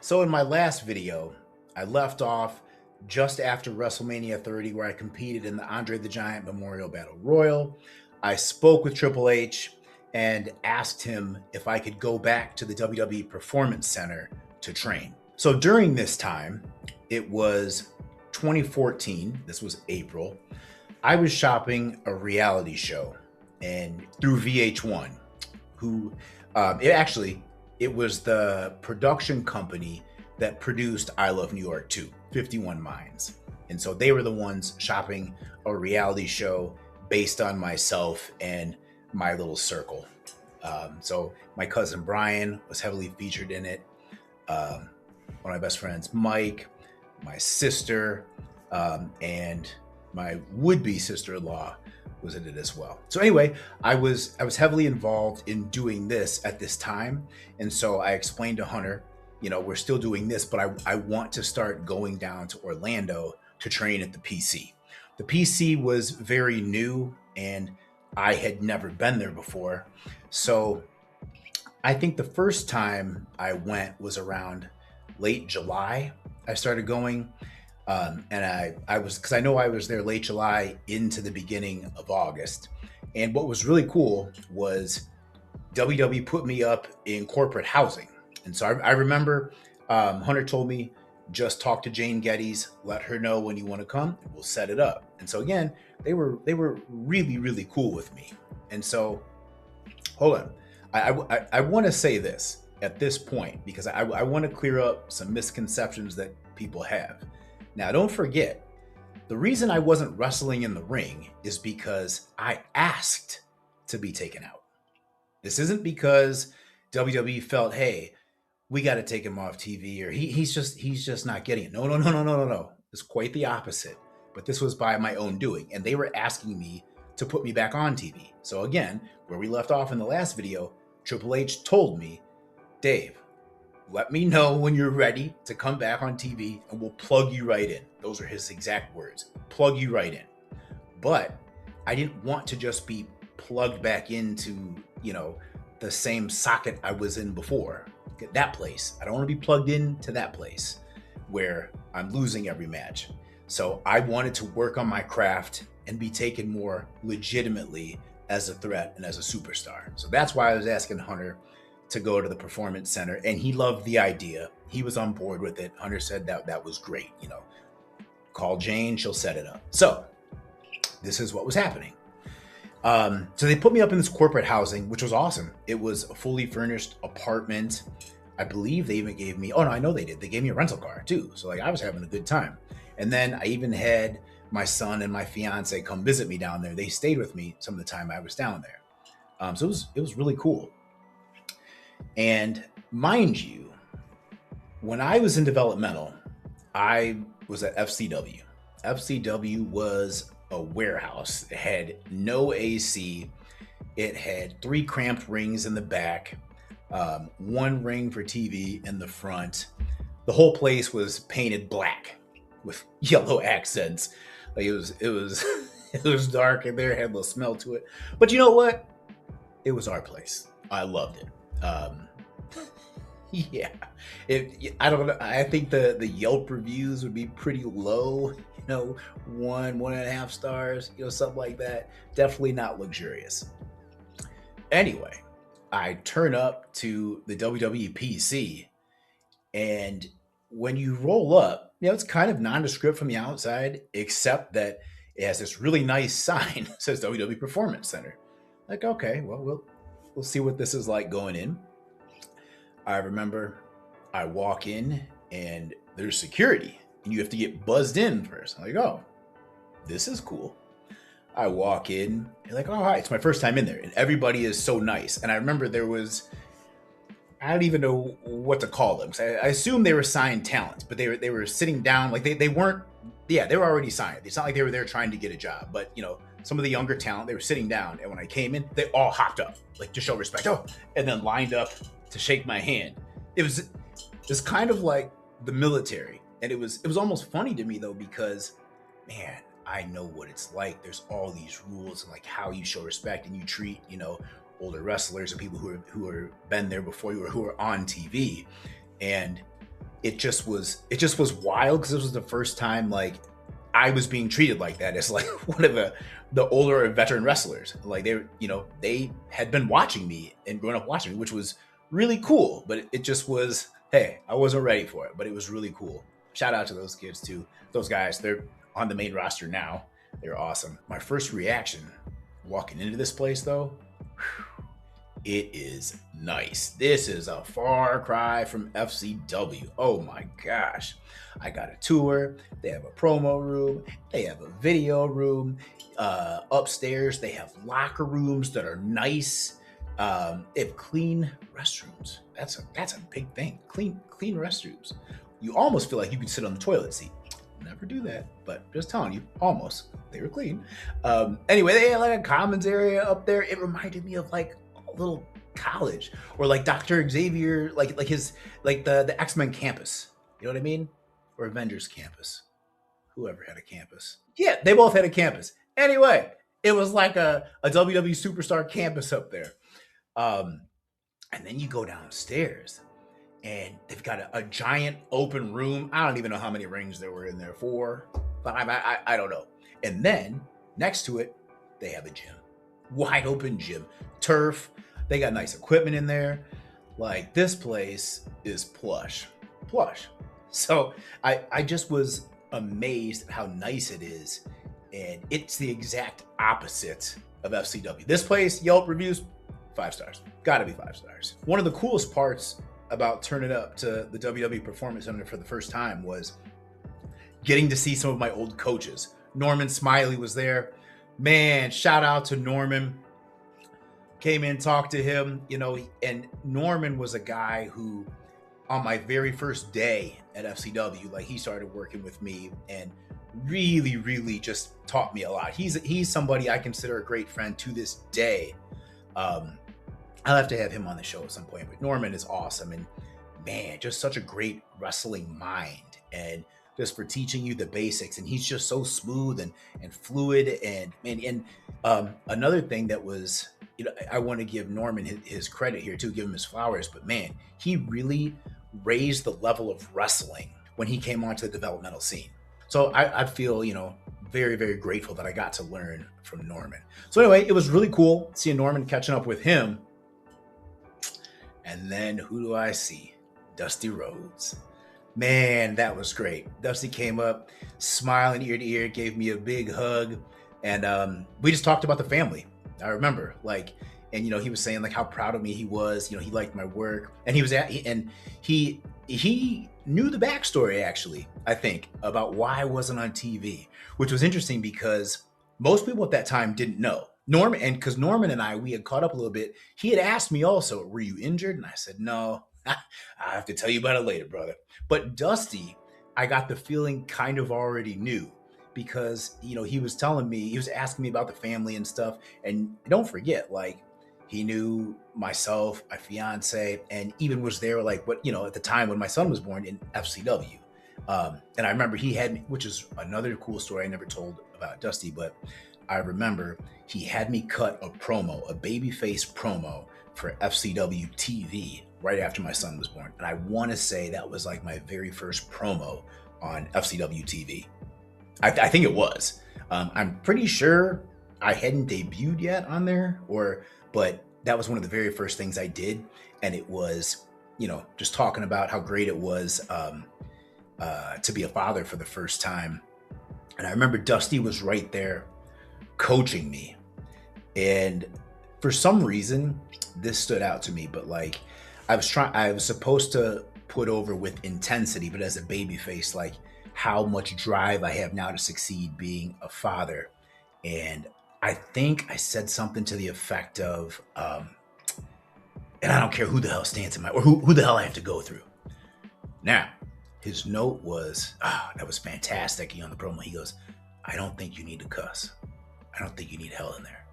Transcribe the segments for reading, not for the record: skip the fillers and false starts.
So in my last video, I left off just after WrestleMania 30, where I competed in the Andre the Giant Memorial Battle Royal. I spoke with Triple H and asked him if I could go back to the WWE Performance Center to train. So during this time, it was 2014, this was April, I was shopping a reality show and through VH1, who it was the production company that produced I Love New York 2, 51 Minds. And so they were the ones shopping a reality show based on myself and my little circle. So my cousin Brian was heavily featured in it. One of my best friends, Mike, my sister, and my would-be sister-in-law was in it as well. So anyway, I was heavily involved in doing this at this time. And so I explained to Hunter, we're still doing this, but I want to start going down to Orlando to train at the PC. The PC was very new and I had never been there before. So I think the first time I went was around late July. I started going. And I was, because I know I was there late July into the beginning of August. And what was really cool was WWE put me up in corporate housing. And so I remember Hunter told me, just talk to Jane Geddes, let her know when you want to come, and we'll set it up. And so again, they were really, really cool with me. And so, hold on. I want to say this at this point, because I want to clear up some misconceptions that people have. Now, don't forget, the reason I wasn't wrestling in the ring is because I asked to be taken out. This isn't because WWE felt, hey, we got to take him off TV, or he's just not getting it. No. It's quite the opposite. But this was by my own doing, and they were asking me to put me back on TV. So again, where we left off in the last video, Triple H told me, Dave, let me know when you're ready to come back on TV and we'll plug you right in. Those are his exact words. Plug you right in. But I didn't want to just be plugged back into, the same socket I was in before. That place. I don't want to be plugged into that place where I'm losing every match. So I wanted to work on my craft and be taken more legitimately as a threat and as a superstar. So that's why I was asking Hunter to go to the Performance Center, and he loved the idea. He was on board with it. Hunter said that was great. Call Jane, she'll set it up. So this is what was happening. So they put me up in this corporate housing, which was awesome. It was a fully furnished apartment. I believe they even gave me, I know they did. They gave me a rental car too. So I was having a good time. And then I even had my son and my fiance come visit me down there. They stayed with me some of the time I was down there. So it was really cool. And mind you, when I was in developmental, I was at FCW. FCW was a warehouse. It had no AC. It had 3 cramped rings in the back, 1 ring for TV in the front. The whole place was painted black with yellow accents. Like it was it was dark in there, had a little smell to it. But you know what? It was our place. I loved it. Yeah, I don't know. I think the Yelp reviews would be pretty low, 1.5 stars, something like that. Definitely not luxurious. Anyway, I turn up to the WWE PC, and when you roll up, it's kind of nondescript from the outside, except that it has this really nice sign that says WWE Performance Center. Like, okay, well, we'll see what this is like going in. I remember I walk in and there's security and you have to get buzzed in first. I'm like, oh, this is cool. I walk in and like, oh, hi, it's my first time in there. And everybody is so nice. And I remember I don't even know what to call them. I assume they were signed talents, but they were sitting down. Like they weren't, they were already signed. It's not like they were there trying to get a job, but some of the younger talent, they were sitting down. And when I came in, they all hopped up, like to show respect. Oh, and then lined up to shake my hand. It was kind of like the military. And it was almost funny to me though, because man, I know what it's like. There's all these rules and like how you show respect and you treat, older wrestlers or people who are been there before you or who are on TV. And it just was wild because this was the first time like I was being treated like that as like one of the older veteran wrestlers. Like they had been watching me and growing up watching me, which was really cool. But it just was, hey, I wasn't ready for it, but it was really cool. Shout out to those kids too. Those guys, they're on the main roster now. They're awesome. My first reaction walking into this place though, it is nice. This is a far cry from FCW. Oh my gosh. I got a tour. They have a promo room. They have a video room. Upstairs, they have locker rooms that are nice. They have clean restrooms. That's a big thing. Clean restrooms. You almost feel like you could sit on the toilet seat. Never do that, but just telling you, almost. They were clean. Anyway, they had like a commons area up there. It reminded me of like a little college or like Dr. Xavier, like the X-Men campus. You know what I mean? Or Avengers campus. Whoever had a campus. Yeah, they both had a campus. Anyway, it was like a WWE superstar campus up there. And then you go downstairs and they've got a giant open room. I don't even know how many rings there were in there. 4, 5, I don't know. And then next to it, they have a gym. Wide open gym. Turf. They got nice equipment in there. Like this place is plush. So I just was amazed at how nice it is. And it's the exact opposite of FCW. This place, Yelp reviews, 5 stars. Gotta be 5 stars. One of the coolest parts about turning up to the WWE Performance Center for the first time was getting to see some of my old coaches. Norman Smiley was there. Man, shout out to Norman. Came in, talked to him, and Norman was a guy who, on my very first day at FCW, like he started working with me and really, really just taught me a lot. He's somebody I consider a great friend to this day. I'll have to have him on the show at some point, but Norman is awesome. And man, just such a great wrestling mind and just for teaching you the basics. And he's just so smooth and fluid. And another thing that was, I want to give Norman his credit here too, give him his flowers, but man, he really raised the level of wrestling when he came onto the developmental scene. So I feel, very, very grateful that I got to learn from Norman. So anyway, it was really cool seeing Norman, catching up with him. And then who do I see? Dusty Rhodes. Man, that was great. Dusty came up, smiling ear to ear, gave me a big hug. And we just talked about the family. I remember, he was saying like how proud of me he was. He liked my work, and he knew the backstory actually. I think about why I wasn't on TV, which was interesting because most people at that time didn't know. Because Norman and we had caught up a little bit. He had asked me also, "Were you injured?" And I said, "No, I have to tell you about it later, brother." But Dusty, I got the feeling kind of already knew. Because he was telling me, he was asking me about the family and stuff, and don't forget, he knew myself, my fiance, and even was there at the time when my son was born in FCW. And I remember he had me, which is another cool story I never told about Dusty, but I remember he had me cut a babyface promo for FCW TV right after my son was born, and I want to say that was like my very first promo on FCW TV. I think it was. I'm pretty sure I hadn't debuted yet on there, but that was one of the very first things I did, and it was, just talking about how great it was to be a father for the first time. And I remember Dusty was right there coaching me, and for some reason this stood out to me. But I was supposed to put over with intensity, but as a babyface, how much drive I have now to succeed being a father. And I think I said something to the effect of, and I don't care who the hell stands in or who the hell I have to go through. Now, his note was, that was fantastic. On the promo, he goes, "I don't think you need to cuss. I don't think you need hell in there."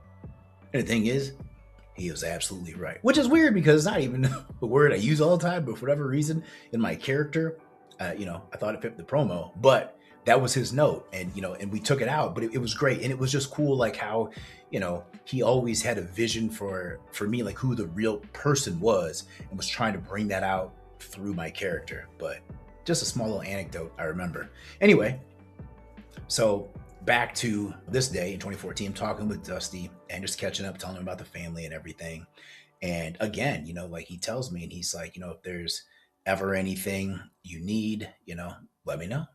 And the thing is, he was absolutely right. Which is weird because it's not even a word I use all the time, but for whatever reason, in my character, I thought it fit the promo, but that was his note, and and we took it out, but it was great, and it was just cool, how he always had a vision for me, who the real person was, and was trying to bring that out through my character. But just a small little anecdote I remember. Anyway, so back to this day in 2014, talking with Dusty and just catching up, telling him about the family and everything. And again, like he tells me, and he's like, if there's ever anything you need, let me know.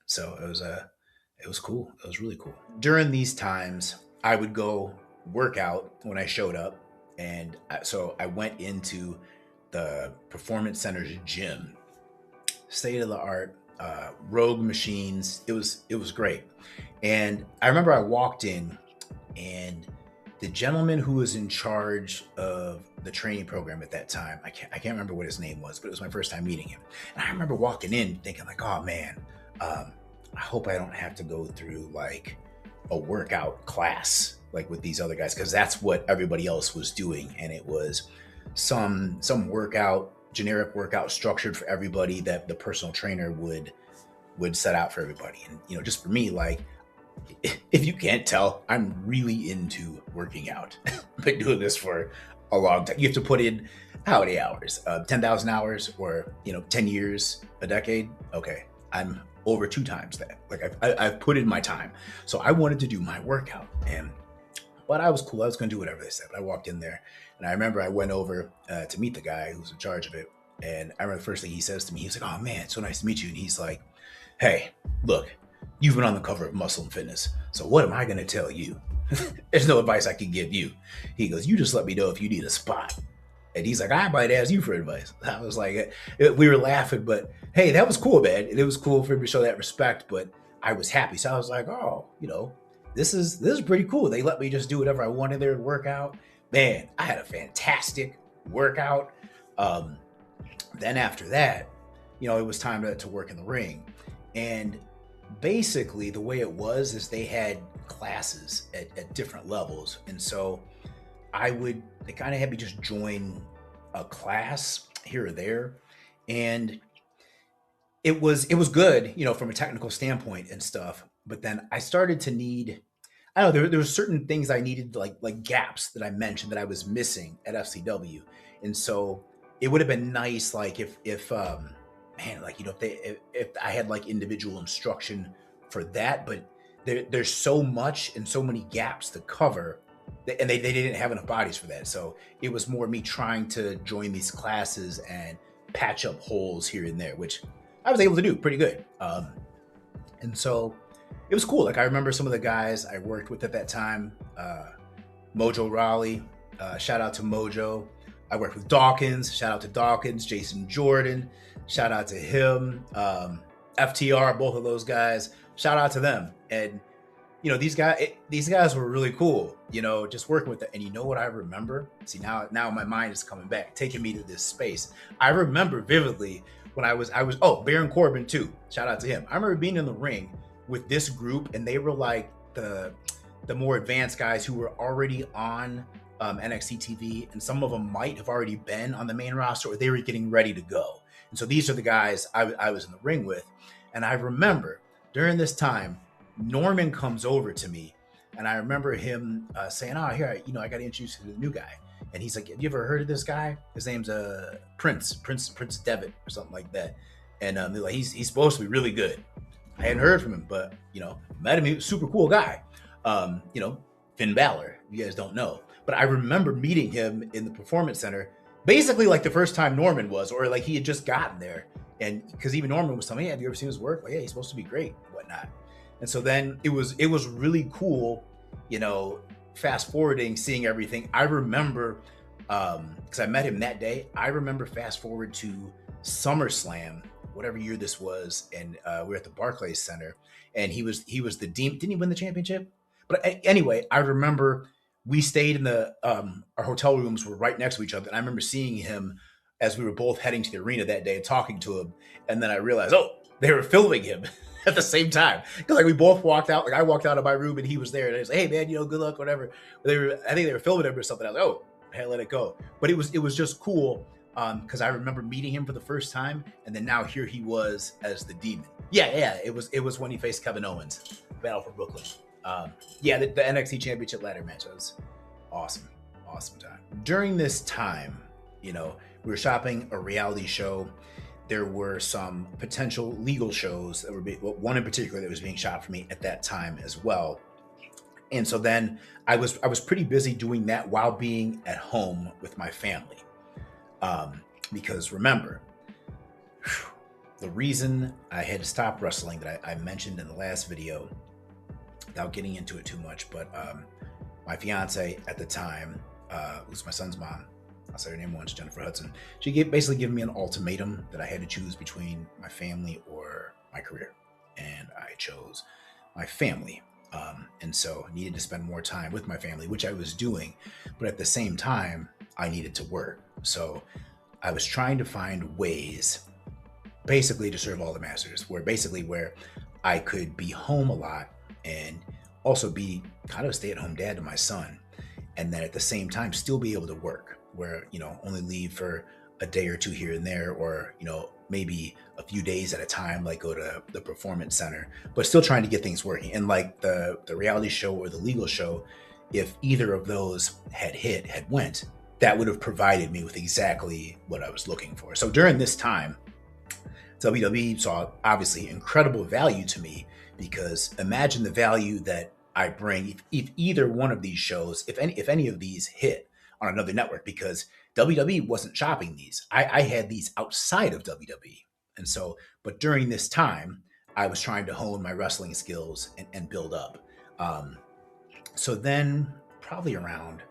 So it was cool. It was really cool. During these times, I would go work out when I showed up. And so I went into the Performance Center's gym, state of the art, Rogue machines. It was great. And I remember I walked in, and the gentleman who was in charge of the training program at that time, I can't remember what his name was, but it was my first time meeting him. And I remember walking in thinking like, oh man, I hope I don't have to go through like a workout class like with these other guys, because that's what everybody else was doing. And it was some workout, generic workout structured for everybody that the personal trainer would set out for everybody. And just for me, like, if you can't tell, I'm really into working out. I've been doing this for a long time. You have to put in how many hours? 10,000 hours, or 10 years, a decade. Okay, I'm over 2 times that. Like I've put in my time. So I wanted to do my workout, but I was cool. I was going to do whatever they said. But I walked in there, and I remember I went over to meet the guy who was in charge of it. And I remember the first thing he says to me, he's like, "Oh man, it's so nice to meet you." And he's like, "Hey, look, you've been on the cover of Muscle and Fitness. So what am I going to tell you? There's no advice I can give you." He goes, "You just let me know if you need a spot." And he's like, "I might ask you for advice." I was like, we were laughing, but hey, that was cool, man. And it was cool for him to show that respect, but I was happy. So I was like, oh, this is pretty cool. They let me just do whatever I wanted there and work out. Man, I had a fantastic workout. Then after that, it was time to work in the ring. And basically the way it was is they had classes at different levels. And so they kind of had me just join a class here or there. And it was good, from a technical standpoint and stuff. But then I started to need, I don't know, there were certain things I needed, like gaps that I mentioned that I was missing at FCW. And so it would have been nice, like if man, like, if I had like individual instruction for that, but there's so much and so many gaps to cover, and they didn't have enough bodies for that. So it was more me trying to join these classes and patch up holes here and there, which I was able to do pretty good. And so it was cool. Like, I remember some of the guys I worked with at that time, Mojo Raleigh, shout out to Mojo. I worked with Dawkins, shout out to Dawkins, Jason Jordan, shout out to him, FTR, both of those guys, shout out to them. And these guys were really cool, just working with it. And what I remember? See, now my mind is coming back, taking me to this space. I remember vividly when I was Baron Corbin too. Shout out to him. I remember being in the ring with this group, and they were like the more advanced guys who were already on NXT TV, and some of them might have already been on the main roster, or they were getting ready to go. And so these are the guys I was in the ring with. And I remember during this time, Norman comes over to me, and I remember him saying, "Oh, here, I got to introduce you to the new guy." And he's like, "Have you ever heard of this guy? His name's Prince Devitt or something like that." And they're like, he's supposed to be really good. I hadn't heard from him, but met him. He was a super cool guy. Finn Bálor, you guys don't know, but I remember meeting him in the Performance Center, basically like the first time Norman was, or like he had just gotten there. And because even Norman was telling me, "Hey, have you ever seen his work?" Like, "Yeah, he's supposed to be great," and whatnot. And so then it was really cool, fast forwarding, seeing everything. I remember, because I met him that day, I remember fast forward to SummerSlam, whatever year this was, and we were at the Barclays Center, and he was the Demon. Didn't he win the championship? But anyway, I remember we stayed in the our hotel rooms were right next to each other, and I remember seeing him as we were both heading to the arena that day and talking to him. And then I realized, they were filming him at the same time. Because like we both walked out, like I walked out of my room and he was there, and I was like, "Hey man, good luck," whatever. But I think they were filming him or something. I was like, "Oh, hey, let it go." But it was just cool, because I remember meeting him for the first time, and then now here he was as the Demon. Yeah, it was when he faced Kevin Owens, Battle for Brooklyn. The NXT Championship ladder match was awesome time. During this time, we were shopping a reality show there were some potential legal shows that were one in particular that was being shot for me at that time as well. And so then I was pretty busy doing that while being at home with my family. Because remember, the reason I had to stop wrestling that I mentioned in the last video, without getting into it too much, but my fiance at the time, who's my son's mom, I'll say her name once, Jennifer Hudson, she basically gave me an ultimatum that I had to choose between my family or my career. And I chose my family. And so I needed to spend more time with my family, which I was doing. But at the same time, I needed to work. So I was trying to find ways basically to serve all the masters, where I could be home a lot and also be kind of a stay-at-home dad to my son. And then at the same time, still be able to work, where, only leave for a day or two here and there, or, maybe a few days at a time, like go to the Performance Center, but still trying to get things working. And like the reality show or the legal show, if either of those had went, that would have provided me with exactly what I was looking for. So during this time, WWE saw obviously incredible value to me, because imagine the value that I bring if either one of these shows, if any of these hit on another network, because WWE wasn't shopping these. I had these outside of WWE. And so, but during this time, I was trying to hone my wrestling skills and build up. So then probably around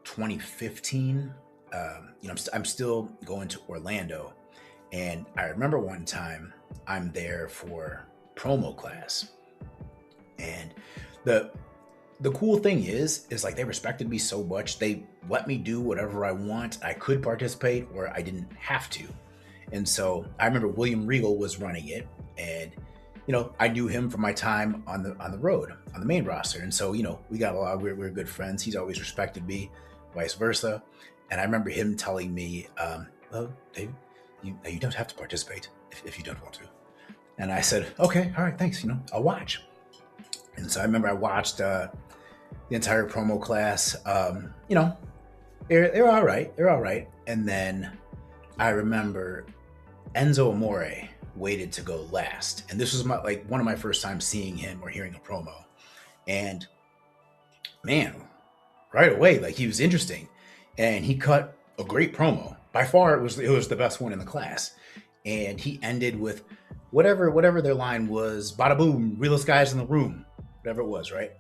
2015, I'm still going to Orlando. And I remember one time I'm there for promo class. And the cool thing is like they respected me so much. They let me do whatever I want. I could participate or I didn't have to. And so I remember William Regal was running it, and I knew him from my time on the road, on the main roster. And so, we got we're good friends. He's always respected me, vice versa. And I remember him telling me, well, David, you don't have to participate if you don't want to. And I said, okay, all right, thanks. I'll watch. And so I remember I watched the entire promo class. They're all right. They're all right. And then I remember Enzo Amore waited to go last. And this was one of my first times seeing him or hearing a promo. And man, right away, he was interesting. And he cut a great promo. By far, it was the best one in the class. And he ended with whatever their line was, bada boom, realest guys in the room. Whatever it was, right?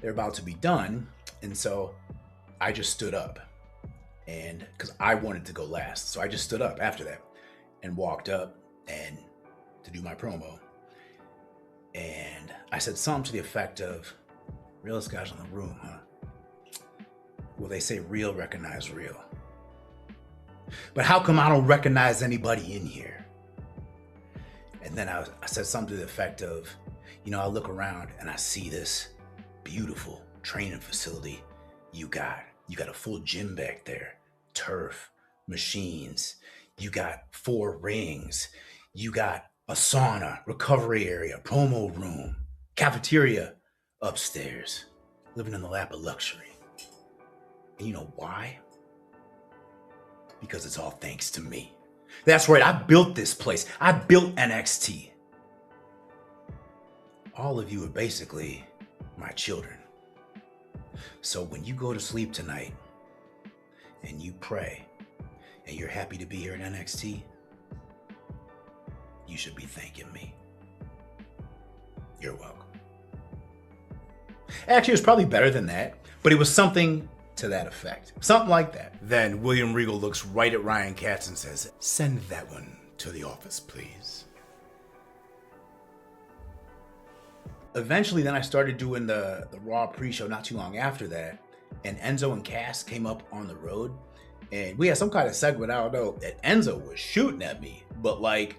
They're about to be done. And so I just stood up, and because I wanted to go last. So I just stood up after that and walked up and to do my promo. And I said something to the effect of, realest guys in the room, huh? Well, they say real recognize real. But how come I don't recognize anybody in here? And then I said something to the effect of, I look around and I see this beautiful training facility you got. You got a full gym back there, turf, machines. You got 4 rings. You got a sauna, recovery area, promo room, cafeteria upstairs, living in the lap of luxury. And you know why? Because it's all thanks to me. That's right, I built this place. I built NXT. All of you are basically my children. So when you go to sleep tonight and you pray and you're happy to be here in NXT, you should be thanking me. You're welcome. Actually, it was probably better than that, but it was something to that effect. Something like that. Then William Regal looks right at Ryan Katz and says, send that one to the office, please. Eventually, then I started doing the Raw pre-show not too long after that, and Enzo and Cass came up on the road, and we had some kind of segment, I don't know, that Enzo was shooting at me, but I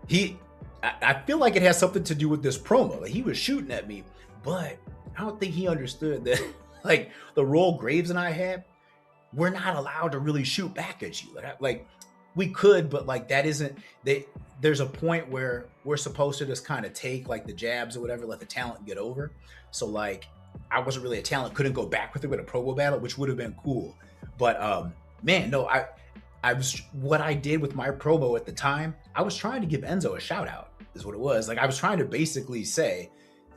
feel like it has something to do with this promo. He was shooting at me, but I don't think he understood that, the role Graves and I had, we're not allowed to really shoot back at you. We could, but that isn't, there's a point where we're supposed to just kind of take the jabs or whatever, let the talent get over. So I wasn't really a talent, couldn't go back with it with a promo battle, which would have been cool. But man, no, what I did with my promo at the time, I was trying to give Enzo a shout out, is what it was. Like, I was trying to basically say,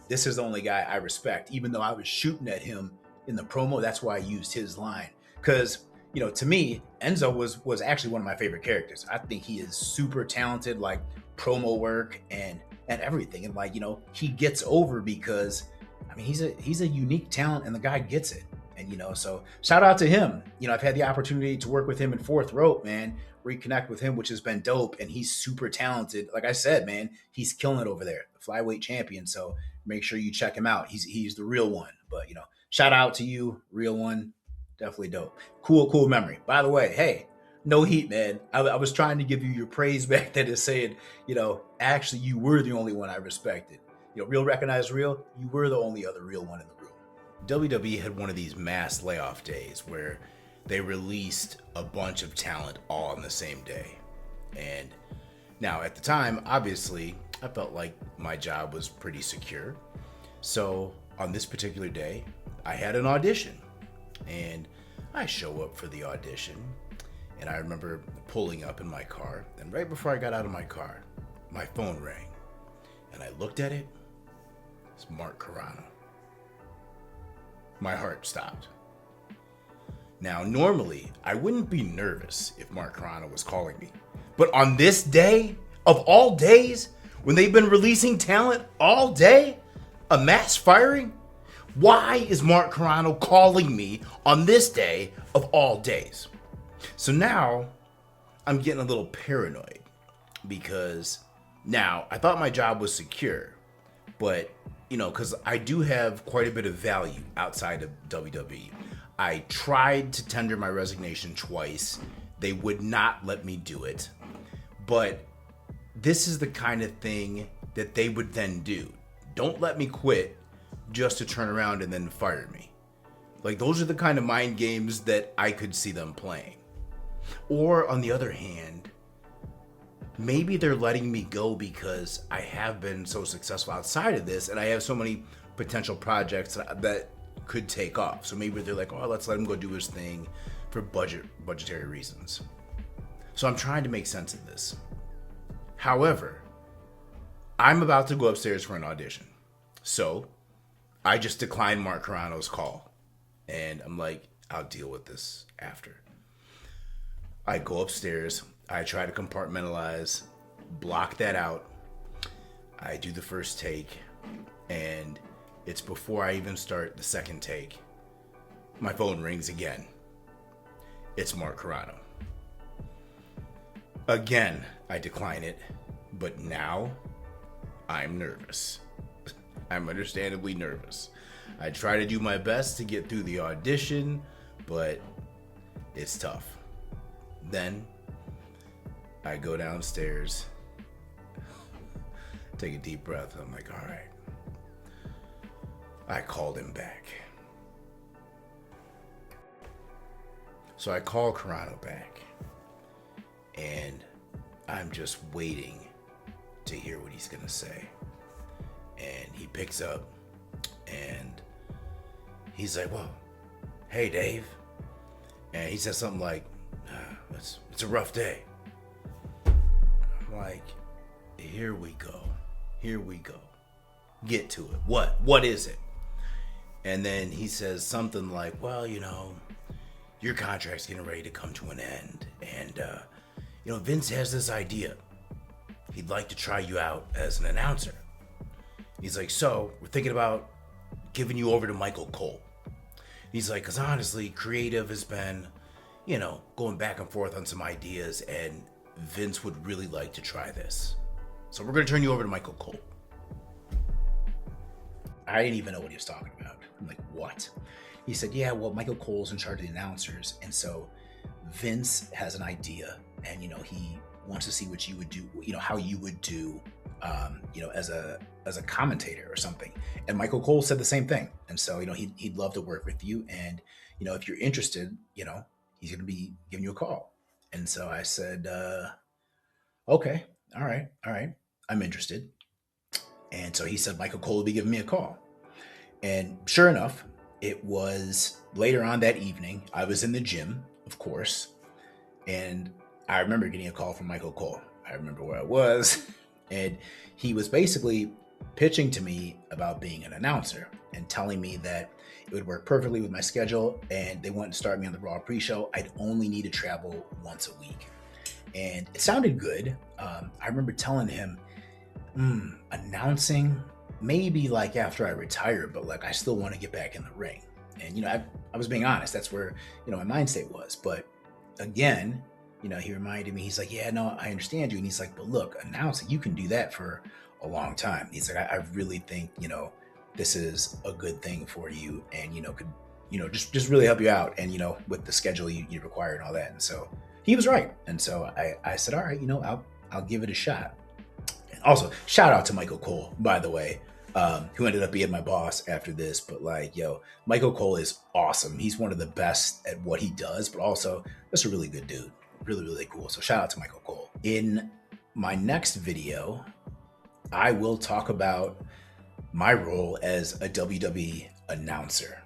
this is the only guy I respect, even though I was shooting at him in the promo. That's why I used his line. Because, to me, Enzo was actually one of my favorite characters. I think he is super talented, like promo work and everything. And like, he gets over because, I mean, he's a unique talent and the guy gets it. And, so shout out to him. I've had the opportunity to work with him in Fourth Rope, man, reconnect with him, which has been dope. And he's super talented. Like I said, man, he's killing it over there, the flyweight champion. So make sure you check him out. He's the real one. But, shout out to you, real one. Definitely dope. Cool memory. By the way, hey, no heat, man. I was trying to give you your praise back that is saying, actually you were the only one I respected. Real recognized real, you were the only other real one in the room. WWE had one of these mass layoff days where they released a bunch of talent all on the same day. And now at the time, obviously, I felt like my job was pretty secure. So on this particular day, I had an audition. And I show up for the audition. And I remember pulling up in my car. And right before I got out of my car, my phone rang. And I looked at it. It's Mark Carrano. My heart stopped. Now, normally, I wouldn't be nervous if Mark Carrano was calling me. But on this day, of all days, when they've been releasing talent all day, a mass firing, why is Mark Carrano calling me on this day of all days? So now, I'm getting a little paranoid because now, I thought my job was secure, but because I do have quite a bit of value outside of WWE. I tried to tender my resignation twice. They would not let me do it. But this is the kind of thing that they would then do. Don't let me quit just to turn around and then fire me. Like, those are the kind of mind games that I could see them playing. Or on the other hand, maybe they're letting me go because I have been so successful outside of this and I have so many potential projects that could take off. So maybe they're like, oh, let's let him go do his thing for budgetary reasons. So I'm trying to make sense of this. However, I'm about to go upstairs for an audition. So I just declined Mark Carrano's call. And I'm like, I'll deal with this after. I go upstairs. I try to compartmentalize, block that out. I do the first take, and it's before I even start the second take. My phone rings again. It's Mark Carrano. Again, I decline it, but now I'm nervous. I'm understandably nervous. I try to do my best to get through the audition, but it's tough. Then I go downstairs, take a deep breath. I'm like, all right. I called him back. So I call Carrano back, and I'm just waiting to hear what he's gonna say. And he picks up, and he's like, well, hey, Dave. And he says something like, it's a rough day. I'm like, here we go. Get to it. What is it? And then he says something like, well, your contract's getting ready to come to an end. And, Vince has this idea. He'd like to try you out as an announcer. He's like, so we're thinking about giving you over to Michael Cole. He's like, because honestly, creative has been, going back and forth on some ideas, and Vince would really like to try this. So we're going to turn you over to Michael Cole. I didn't even know what he was talking about. I'm like, what? He said, yeah, well, Michael Cole's in charge of the announcers. And so Vince has an idea, and, he wants to see what you would do, how you would do, as a commentator or something. And Michael Cole said the same thing. And so, he'd love to work with you. And, if you're interested, he's going to be giving you a call. And so I said, okay, all right. I'm interested. And so he said, Michael Cole will be giving me a call. And sure enough, it was later on that evening. I was in the gym, of course. And I remember getting a call from Michael Cole. I remember where I was. And he was basically pitching to me about being an announcer and telling me that it would work perfectly with my schedule. And they wanted to start me on the Raw pre-show. I'd only need to travel once a week. And it sounded good. I remember telling him, announcing, maybe like after I retire, but like I still want to get back in the ring. And, you know, I was being honest. That's where, you know, my mind state was. But again, you know, he reminded me, he's like, yeah, no, I understand you. And he's like, but look, announcing, you can do that for a long time. He's like, I really think, you know, this is a good thing for you and, you know, could, you know, just really help you out. And, you know, with the schedule you require and all that. And so he was right. And so I said, all right, you know, I'll give it a shot. And also shout out to Michael Cole, by the way, who ended up being my boss after this. But like, yo, Michael Cole is awesome. He's one of the best at what he does, but also just a really good dude. Really, really cool. So shout out to Michael Cole. In my next video, I will talk about my role as a WWE announcer.